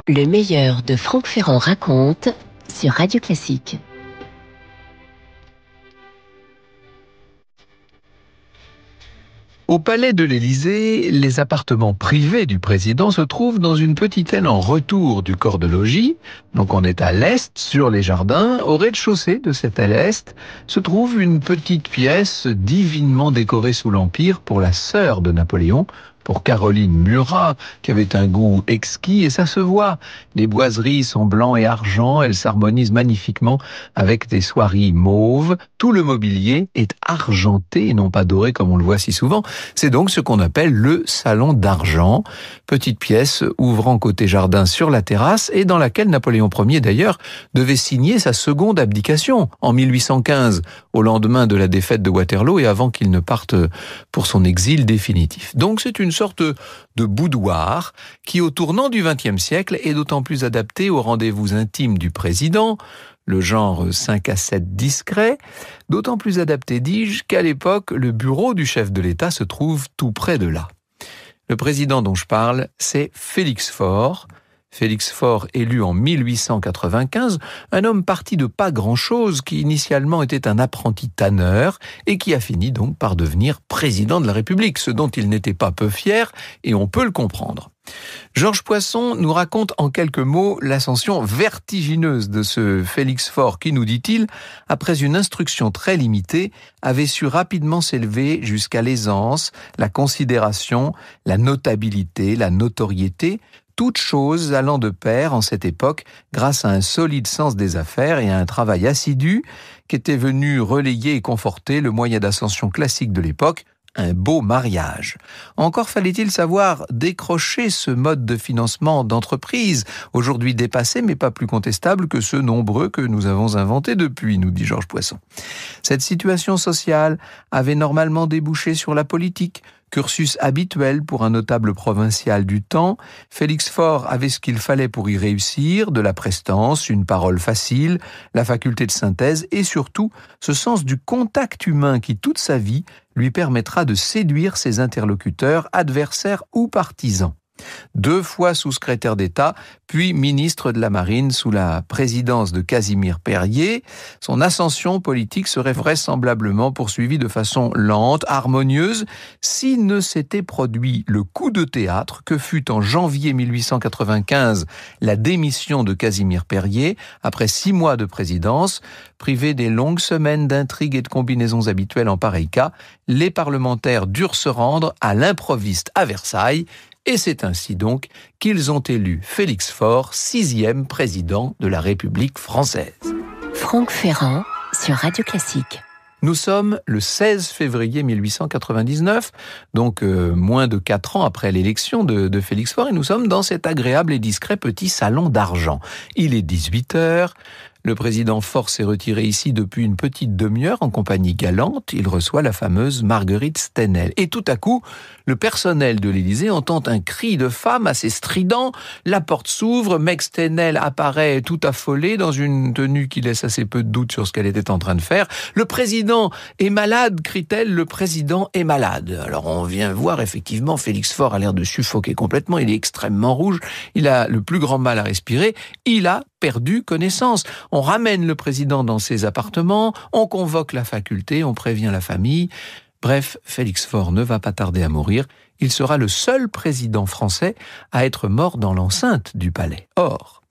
Le meilleur de Franck Ferrand raconte sur Radio Classique. Au palais de l'Élysée, les appartements privés du président se trouvent dans une petite aile en retour du corps de logis. Donc on est à l'est, sur les jardins. Au rez-de-chaussée de cette aile est se trouve une petite pièce divinement décorée sous l'Empire pour la sœur de Napoléon, pour Caroline Murat, qui avait un goût exquis, et ça se voit. Les boiseries sont blanc et argent, elles s'harmonisent magnifiquement avec des soieries mauves. Tout le mobilier est argenté et non pas doré comme on le voit si souvent. C'est donc ce qu'on appelle le salon d'argent, petite pièce ouvrant côté jardin sur la terrasse et dans laquelle Napoléon Ier d'ailleurs devait signer sa seconde abdication en 1815, au lendemain de la défaite de Waterloo et avant qu'il ne parte pour son exil définitif. Donc c'est une sorte de boudoir qui, au tournant du XXe siècle, est d'autant plus adapté aux rendez-vous intimes du président, le genre 5 à 7 discret, d'autant plus adapté, dis-je, qu'à l'époque, le bureau du chef de l'État se trouve tout près de là. Le président dont je parle, c'est Félix Faure. Félix Faure, élu en 1895, un homme parti de pas grand-chose qui initialement était un apprenti tanneur et qui a fini donc par devenir président de la République, ce dont il n'était pas peu fier et on peut le comprendre. Georges Poisson nous raconte en quelques mots l'ascension vertigineuse de ce Félix Faure qui, nous dit-il, après une instruction très limitée, avait su rapidement s'élever jusqu'à l'aisance, la considération, la notabilité, la notoriété, toutes choses allant de pair en cette époque grâce à un solide sens des affaires et à un travail assidu qui était venu relayer et conforter le moyen d'ascension classique de l'époque, un beau mariage. Encore fallait-il savoir décrocher ce mode de financement d'entreprise, aujourd'hui dépassé mais pas plus contestable que ceux nombreux que nous avons inventés depuis, nous dit Georges Poisson. Cette situation sociale avait normalement débouché sur la politique, cursus habituel pour un notable provincial du temps. Félix Faure avait ce qu'il fallait pour y réussir, de la prestance, une parole facile, la faculté de synthèse et surtout ce sens du contact humain qui, toute sa vie, lui permettra de séduire ses interlocuteurs, adversaires ou partisans. 2 fois sous-secrétaire d'État, puis ministre de la Marine sous la présidence de Casimir Périer, son ascension politique serait vraisemblablement poursuivie de façon lente, harmonieuse, s'il ne s'était produit le coup de théâtre que fut en janvier 1895 la démission de Casimir Périer, après 6 mois de présidence. Privés des longues semaines d'intrigues et de combinaisons habituelles en pareil cas, les parlementaires durent se rendre à l'improviste à Versailles. Et c'est ainsi donc qu'ils ont élu Félix Faure 6e président de la République française. Franck Ferrand sur Radio Classique. Nous sommes le 16 février 1899, donc moins de 4 ans après l'élection de Félix Faure, et nous sommes dans cet agréable et discret petit salon d'argent. Il est 18h. Le président Faure s'est retiré ici depuis une petite demi-heure en compagnie galante. Il reçoit la fameuse Marguerite Stenel. Et tout à coup, le personnel de l'Élysée entend un cri de femme assez strident. La porte s'ouvre, Meg Stenel apparaît tout affolée dans une tenue qui laisse assez peu de doute sur ce qu'elle était en train de faire. Le président est malade, crie-t-elle, le président est malade. Alors on vient voir effectivement Félix Faure a l'air de suffoquer complètement. Il est extrêmement rouge, il a le plus grand mal à respirer. Il a perdu connaissance. On ramène le président dans ses appartements, on convoque la faculté, on prévient la famille. Bref, Félix Faure ne va pas tarder à mourir. Il sera le seul président français à être mort dans l'enceinte du palais. Or,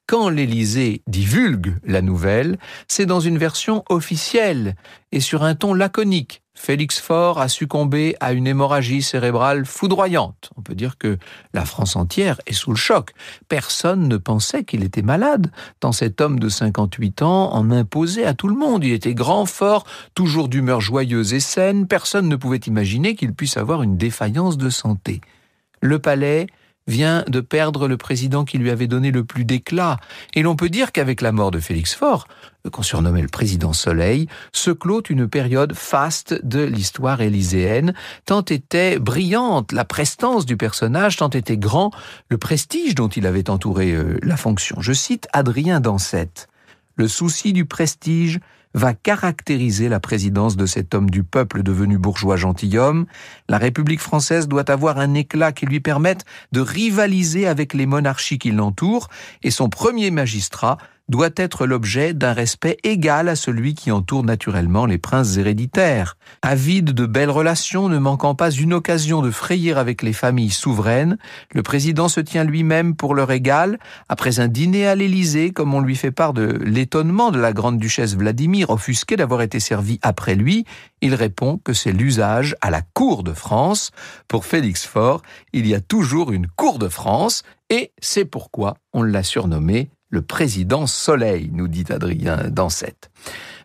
quand l'Élysée divulgue la nouvelle, c'est dans une version officielle et sur un ton laconique. Félix Faure a succombé à une hémorragie cérébrale foudroyante. On peut dire que la France entière est sous le choc. Personne ne pensait qu'il était malade, tant cet homme de 58 ans en imposait à tout le monde. Il était grand, fort, toujours d'humeur joyeuse et saine. Personne ne pouvait imaginer qu'il puisse avoir une défaillance de santé. Le palais vient de perdre le président qui lui avait donné le plus d'éclat. Et l'on peut dire qu'avec la mort de Félix Faure, qu'on surnommait le président Soleil, se clôt une période faste de l'histoire élyséenne. Tant était brillante la prestance du personnage, tant était grand le prestige dont il avait entouré la fonction. Je cite Adrien Dancette. « Le souci du prestige va caractériser la présidence de cet homme du peuple devenu bourgeois gentilhomme. La République française doit avoir un éclat qui lui permette de rivaliser avec les monarchies qui l'entourent, et son premier magistrat doit être l'objet d'un respect égal à celui qui entoure naturellement les princes héréditaires. Avide de belles relations, ne manquant pas une occasion de frayer avec les familles souveraines, le président se tient lui-même pour leur égal. Après un dîner à l'Élysée, comme on lui fait part de l'étonnement de la grande duchesse Vladimir, offusquée d'avoir été servie après lui, il répond que c'est l'usage à la cour de France. Pour Félix Faure, il y a toujours une cour de France, et c'est pourquoi on l'a surnommé le président Soleil, nous dit Adrien Dansette.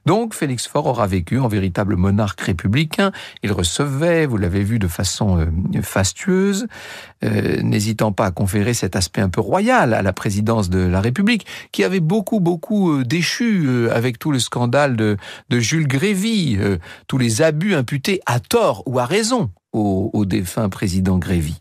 Donc, Félix Faure aura vécu en véritable monarque républicain. Il recevait, vous l'avez vu, de façon fastueuse, n'hésitant pas à conférer cet aspect un peu royal à la présidence de la République, qui avait beaucoup déchu avec tout le scandale de Jules Grévy, tous les abus imputés à tort ou à raison au défunt président Grévy.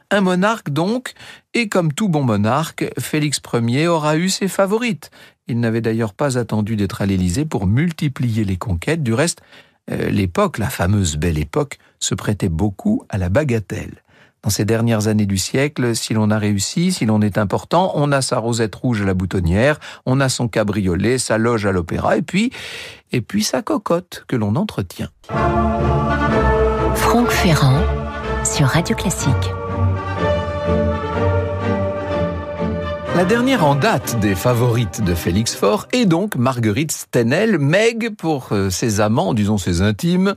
Un monarque donc, et comme tout bon monarque, Félix Ier aura eu ses favorites. Il n'avait d'ailleurs pas attendu d'être à l'Élysée pour multiplier les conquêtes. Du reste, l'époque, la fameuse Belle Époque, se prêtait beaucoup à la bagatelle. Dans ces dernières années du siècle, si l'on a réussi, si l'on est important, on a sa rosette rouge à la boutonnière, on a son cabriolet, sa loge à l'opéra, et puis sa cocotte que l'on entretient. Franck Ferrand sur Radio Classique. La dernière en date des favorites de Félix Faure est donc Marguerite Stenel, Meg pour ses amants, disons ses intimes.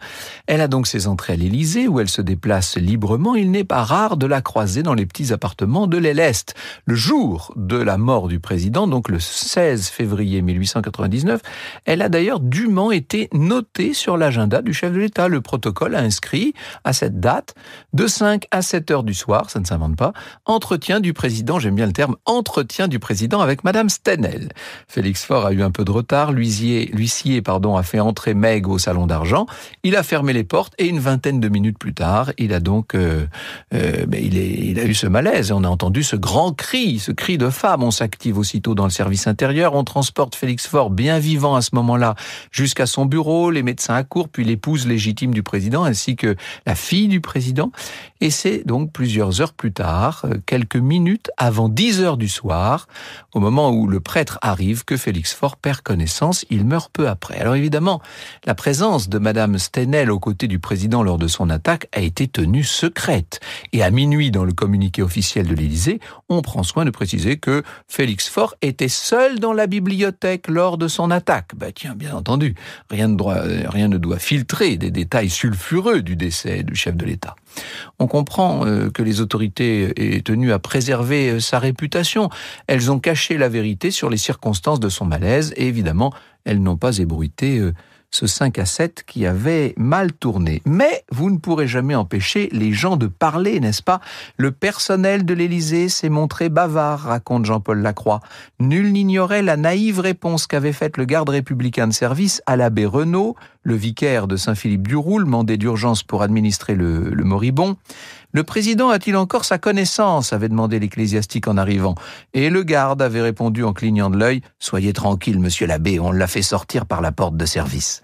Elle a donc ses entrées à l'Élysée où elle se déplace librement. Il n'est pas rare de la croiser dans les petits appartements de l'aile Est. Le jour de la mort du président, donc le 16 février 1899, elle a d'ailleurs dûment été notée sur l'agenda du chef de l'État. Le protocole a inscrit à cette date, de 5 à 7 heures du soir, ça ne s'invente pas, entretien du président, j'aime bien le terme, entretien du président avec Madame Stenel. Félix Faure a eu un peu de retard. L'huissier a fait entrer Meg au salon d'argent. Il a fermé les portes et une vingtaine de minutes plus tard, il a donc, il a eu ce malaise. On a entendu ce grand cri, ce cri de femme. On s'active aussitôt dans le service intérieur. On transporte Félix Faure, bien vivant à ce moment-là, jusqu'à son bureau. Les médecins accourent, puis l'épouse légitime du président, ainsi que la fille du président. Et c'est donc plusieurs heures plus tard, quelques minutes avant 10 heures du soir, au moment où le prêtre arrive, que Félix Faure perd connaissance. Il meurt peu après. Alors évidemment, la présence de Madame Stenel aux côtés du président lors de son attaque a été tenue secrète. Et à minuit, dans le communiqué officiel de l'Élysée, on prend soin de préciser que Félix Faure était seul dans la bibliothèque lors de son attaque. Tiens, bien entendu, rien ne doit filtrer des détails sulfureux du décès du chef de l'État. On comprend que les autorités aient tenu à préserver sa réputation. Elles ont caché la vérité sur les circonstances de son malaise et évidemment, elles n'ont pas ébruité ce 5 à 7 qui avait mal tourné. Mais vous ne pourrez jamais empêcher les gens de parler, n'est-ce pas? Le personnel de l'Élysée s'est montré bavard, raconte Jean-Paul Lacroix. Nul n'ignorait la naïve réponse qu'avait faite le garde républicain de service à l'abbé Renaud, le vicaire de Saint-Philippe-du-Roule, mandé d'urgence pour administrer le moribond. Le président a-t-il encore sa connaissance? Avait demandé l'ecclésiastique en arrivant. Et le garde avait répondu en clignant de l'œil: soyez tranquille, monsieur l'abbé, on l'a fait sortir par la porte de service.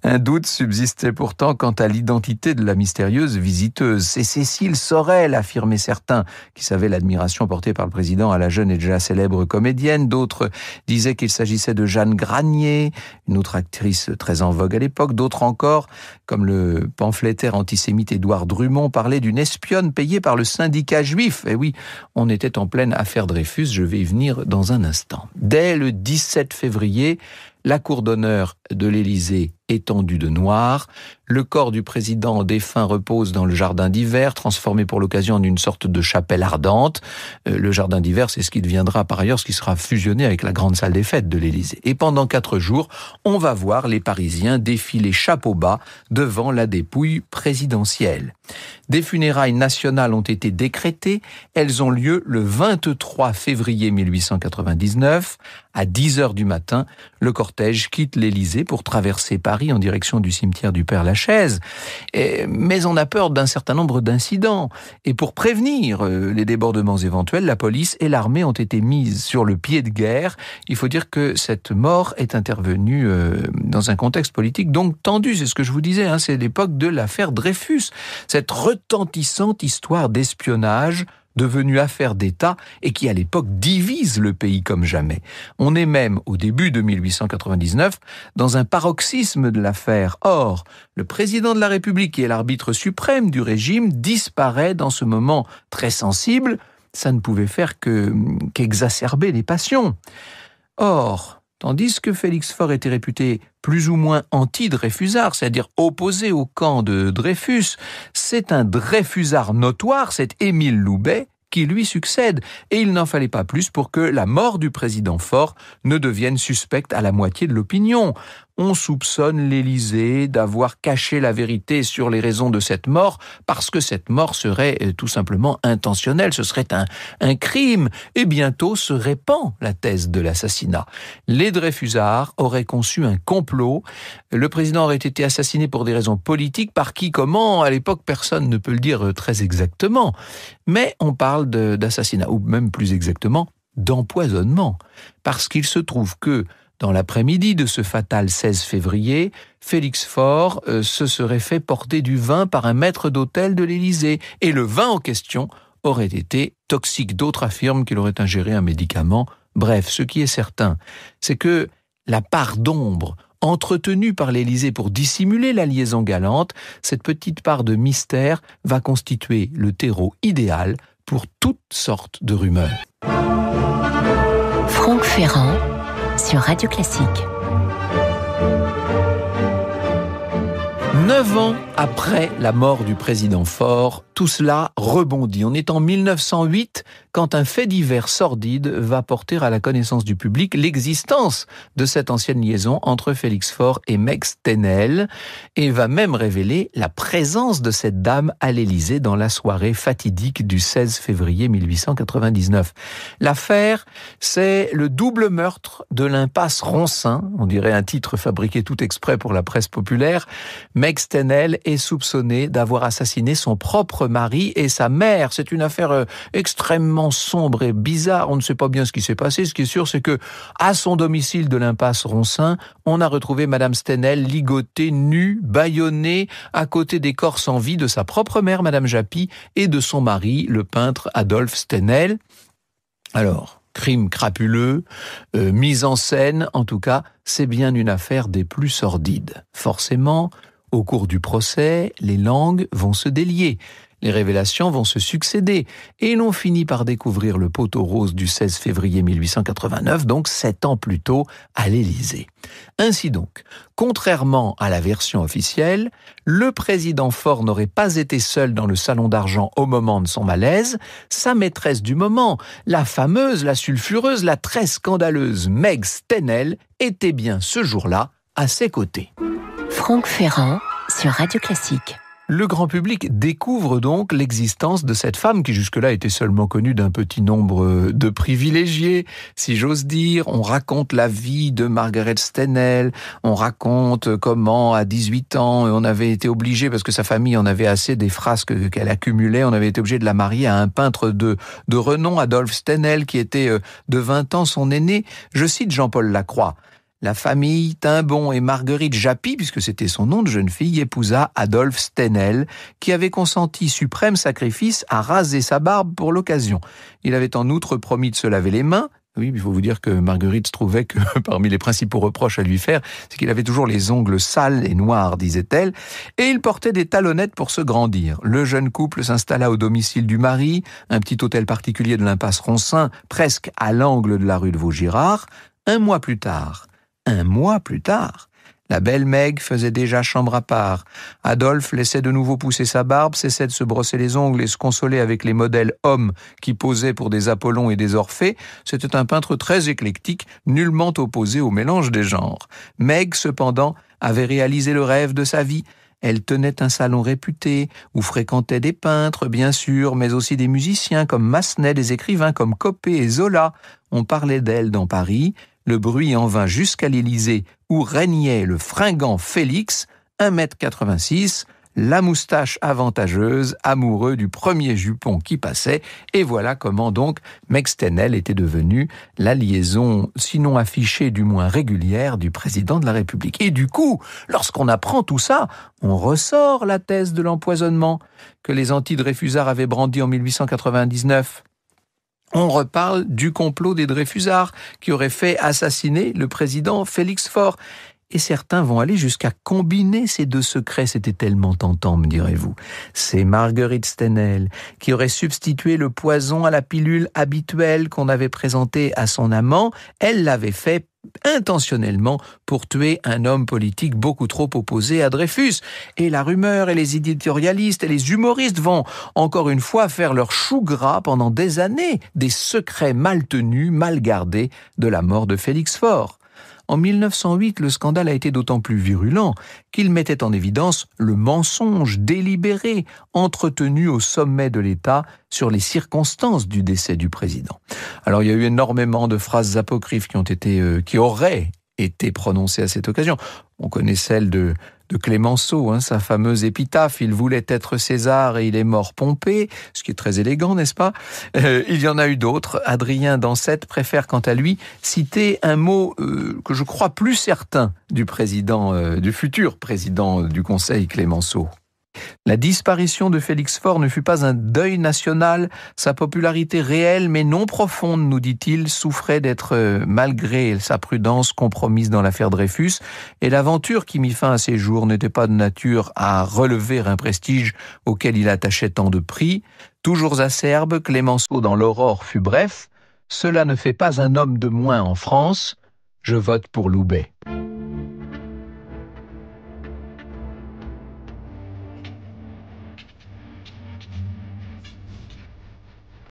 Un doute subsistait pourtant quant à l'identité de la mystérieuse visiteuse. C'est Cécile Sorel, affirmaient certains, qui savaient l'admiration portée par le président à la jeune et déjà célèbre comédienne. D'autres disaient qu'il s'agissait de Jeanne Granier, une autre actrice très en vogue à l'époque. D'autres encore, comme le pamphlétaire antisémite Édouard Drummond, parlaient d'une espionne payée par le syndicat juif. Et oui, on était en pleine affaire Dreyfus, je vais y venir dans un instant. Dès le 17 février, la cour d'honneur de l'Élysée est tendue de noir. Le corps du président défunt repose dans le jardin d'hiver, transformé pour l'occasion en une sorte de chapelle ardente. Le jardin d'hiver, c'est ce qui deviendra par ailleurs, ce qui sera fusionné avec la grande salle des fêtes de l'Élysée. Et pendant 4 jours, on va voir les Parisiens défiler chapeau bas devant la dépouille présidentielle. Des funérailles nationales ont été décrétées. Elles ont lieu le 23 février 1899. À 10 heures du matin, le cortège quitte l'Élysée pour traverser Paris en direction du cimetière du Père-Lachaise. Lachaise. Mais on a peur d'un certain nombre d'incidents. Et pour prévenir les débordements éventuels, la police et l'armée ont été mises sur le pied de guerre. Il faut dire que cette mort est intervenue dans un contexte politique donc tendu. C'est ce que je vous disais, c'est l'époque de l'affaire Dreyfus. Cette retentissante histoire d'espionnage devenue affaire d'État et qui, à l'époque, divise le pays comme jamais. On est même, au début de 1899, dans un paroxysme de l'affaire. Or, le président de la République, qui est l'arbitre suprême du régime, disparaît dans ce moment très sensible. Ça ne pouvait faire qu'exacerber les passions. Or, tandis que Félix Faure était réputé plus ou moins anti-Dreyfusard, c'est-à-dire opposé au camp de Dreyfus, c'est un Dreyfusard notoire, c'est Émile Loubet, qui lui succède. Et il n'en fallait pas plus pour que la mort du président Faure ne devienne suspecte à la moitié de l'opinion. On soupçonne l'Élysée d'avoir caché la vérité sur les raisons de cette mort, parce que cette mort serait tout simplement intentionnelle, ce serait un crime. Et bientôt se répand la thèse de l'assassinat. Les Dreyfusards auraient conçu un complot. Le président aurait été assassiné pour des raisons politiques, par qui, comment, à l'époque, personne ne peut le dire très exactement. Mais on parle d'assassinat, ou même plus exactement, d'empoisonnement. Parce qu'il se trouve que, dans l'après-midi de ce fatal 16 février, Félix Faure se serait fait porter du vin par un maître d'hôtel de l'Élysée. Et le vin en question aurait été toxique. D'autres affirment qu'il aurait ingéré un médicament. Bref, ce qui est certain, c'est que la part d'ombre entretenue par l'Élysée pour dissimuler la liaison galante, cette petite part de mystère va constituer le terreau idéal pour toutes sortes de rumeurs. Franck Ferrand sur Radio Classique. 9 ans après la mort du président Faure, tout cela rebondit. On est en 1908 quand un fait divers sordide va porter à la connaissance du public l'existence de cette ancienne liaison entre Félix Faure et Meg Stenel et va même révéler la présence de cette dame à l'Élysée dans la soirée fatidique du 16 février 1899. L'affaire, c'est le double meurtre de l'impasse Ronsin, on dirait un titre fabriqué tout exprès pour la presse populaire. Meg Stenel est soupçonnée d'avoir assassiné son propre mari et sa mère. C'est une affaire extrêmement sombre et bizarre. On ne sait pas bien ce qui s'est passé. Ce qui est sûr, c'est que à son domicile de l'impasse Ronsin, on a retrouvé Madame Stenel ligotée, nue, bâillonnée, à côté des corps sans vie de sa propre mère, Madame Japy, et de son mari, le peintre Adolphe Stenel. Alors, crime crapuleux, mise en scène, en tout cas, c'est bien une affaire des plus sordides. Forcément, au cours du procès, les langues vont se délier, les révélations vont se succéder, et l'on finit par découvrir le poteau rose du 16 février 1889, donc 7 ans plus tôt, à l'Élysée. Ainsi donc, contrairement à la version officielle, le président Faure n'aurait pas été seul dans le salon d'argent au moment de son malaise. Sa maîtresse du moment, la fameuse, la sulfureuse, la très scandaleuse Meg Stenel, était bien ce jour-là à ses côtés. Franck Ferrand sur Radio Classique. Le grand public découvre donc l'existence de cette femme qui jusque-là était seulement connue d'un petit nombre de privilégiés, si j'ose dire. On raconte la vie de Margaret Stenel, on raconte comment à 18 ans on avait été obligé, parce que sa famille en avait assez des frasques qu'elle accumulait, on avait été obligé de la marier à un peintre de renom, Adolphe Stenel, qui était de 20 ans son aîné. Je cite Jean-Paul Lacroix. La famille Timbon et Marguerite Japy, puisque c'était son nom de jeune fille, épousa Adolphe Stenel, qui avait consenti suprême sacrifice à raser sa barbe pour l'occasion. Il avait en outre promis de se laver les mains. Oui, il faut vous dire que Marguerite trouvait que parmi les principaux reproches à lui faire, c'est qu'il avait toujours les ongles sales et noirs, disait-elle, et il portait des talonnettes pour se grandir. Le jeune couple s'installa au domicile du mari, un petit hôtel particulier de l'impasse Ronsin, presque à l'angle de la rue de Vaugirard. Un mois plus tard, la belle Meg faisait déjà chambre à part. Adolphe laissait de nouveau pousser sa barbe, cessait de se brosser les ongles et se consolait avec les modèles hommes qui posaient pour des Apollons et des Orphées. C'était un peintre très éclectique, nullement opposé au mélange des genres. Meg, cependant, avait réalisé le rêve de sa vie. Elle tenait un salon réputé, où fréquentaient des peintres, bien sûr, mais aussi des musiciens comme Massenet, des écrivains comme Coppée et Zola. On parlait d'elle dans Paris. Le bruit en vint jusqu'à l'Élysée, où régnait le fringant Félix, 1,86 m, la moustache avantageuse, amoureux du premier jupon qui passait. Et voilà comment donc Meg Stenel était devenue la liaison, sinon affichée, du moins régulière, du président de la République. Et du coup, lorsqu'on apprend tout ça, on ressort la thèse de l'empoisonnement que les anti-Dreyfusards avaient brandi en 1899. On reparle du complot des Dreyfusards qui auraient fait assassiner le président Félix Faure. Et certains vont aller jusqu'à combiner ces deux secrets. C'était tellement tentant, me direz-vous. C'est Marguerite Stenel qui aurait substitué le poison à la pilule habituelle qu'on avait présentée à son amant. Elle l'avait fait intentionnellement pour tuer un homme politique beaucoup trop opposé à Dreyfus. Et la rumeur et les éditorialistes et les humoristes vont encore une fois faire leur chou gras pendant des années, des secrets mal tenus, mal gardés de la mort de Félix Faure. En 1908, le scandale a été d'autant plus virulent qu'il mettait en évidence le mensonge délibéré entretenu au sommet de l'État sur les circonstances du décès du président. Alors il y a eu énormément de phrases apocryphes qui auraient été prononcées à cette occasion. On connaît celle de Clémenceau, sa fameuse épitaphe « Il voulait être César et il est mort Pompée », ce qui est très élégant, n'est-ce pas ? Il y en a eu d'autres. Adrien Dancette préfère, quant à lui, citer un mot que je crois plus certain du futur président du Conseil, Clémenceau. La disparition de Félix Faure ne fut pas un deuil national. Sa popularité réelle mais non profonde, nous dit-il, souffrait d'être, malgré sa prudence, compromise dans l'affaire Dreyfus. Et l'aventure qui mit fin à ses jours n'était pas de nature à relever un prestige auquel il attachait tant de prix. Toujours acerbe, Clémenceau dans l'Aurore fut bref. « Cela ne fait pas un homme de moins en France. Je vote pour Loubet. »